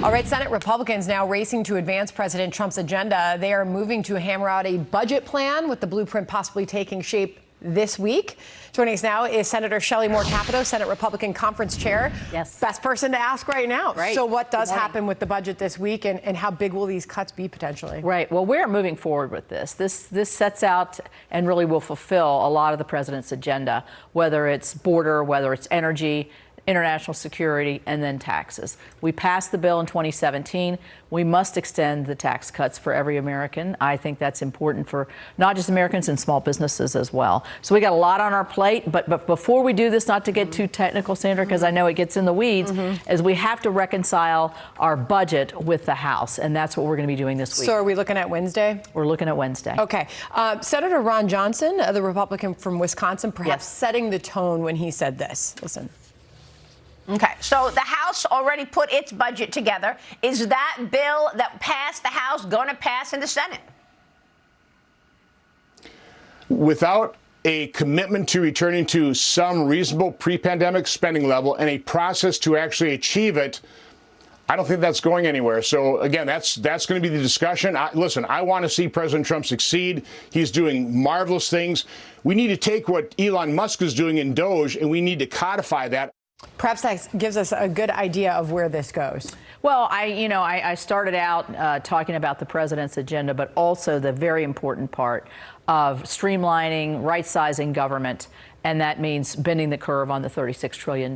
All right, Senate Republicans now racing to advance President Trump's agenda. They are moving to hammer out a budget plan, with the blueprint possibly taking shape this week. Joining us now is Senator Shelley Moore Capito, Senate Republican Conference Chair. Yes. Best person to ask right now. Right. So what does happen with the budget this week, and how big will these cuts be potentially? Right. Well, we're moving forward with this. This sets out and really will fulfill a lot of the president's agenda, whether it's border, whether it's energy, international security, and then taxes. We passed the bill in 2017. We must extend the tax cuts for every American. I think that's important for not just Americans and small businesses as well. So we got a lot on our plate, but before we do this, not to get too technical, Sandra, because I know it gets in the weeds, is we have to reconcile our budget with the House, and that's what we're going to be doing this week. So are we looking at Wednesday? We're looking at Wednesday. Okay. Senator Ron Johnson, the Republican from Wisconsin, perhaps setting the tone when he said this. Listen. Okay, so the House already put its budget together. Is that bill that passed the House going to pass in the Senate? Without a commitment to returning to some reasonable pre-pandemic spending level and a process to actually achieve it, I don't think that's going anywhere. So again, that's going to be the discussion. Listen, I want to see President Trump succeed. He's doing marvelous things. We need to take what Elon Musk is doing in Doge, and we need to codify that. Perhaps that gives us a good idea of where this goes. Well, I started out talking about the president's agenda, but also the very important part of streamlining, right-sizing government. And that means bending the curve on the $36 trillion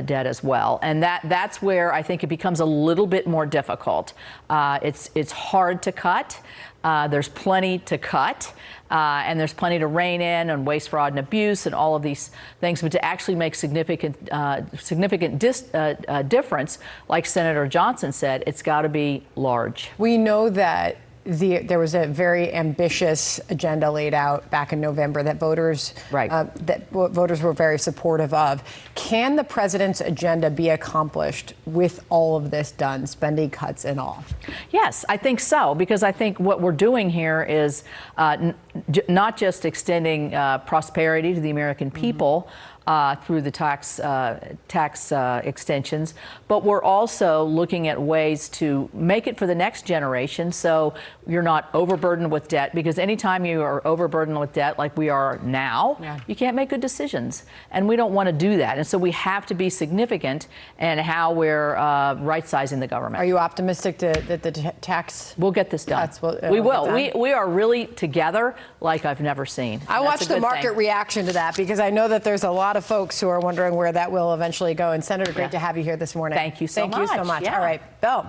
debt as well. And that's where I think it becomes a little bit more difficult. It's hard to cut. There's plenty to cut. And there's plenty to rein in on waste, fraud, and abuse and all of these things. But to actually make significant difference, like Senator Johnson said, it's got to be large. We know that there was a very ambitious agenda laid out back in November that voters were very supportive of. Can the president's agenda be accomplished with all of this done, spending cuts and all? Yes, I think so, because I think what we're doing here is not just extending prosperity to the American people through the tax extensions, but we're also looking at ways to make it for the next generation so you're not overburdened with debt, because anytime you are overburdened with debt like we are now, you can't make good decisions. And we don't want to do that. And so we have to be significant in how we're right-sizing the government. Are you optimistic that the tax... We'll get this done. We will. We are really together like I've never seen. I watched the market reaction to that, because I know that there's a lot of folks who are wondering where that will eventually go. And Senator, great to have you here this morning. Thank you so much. Thank you so much. All right, Bill.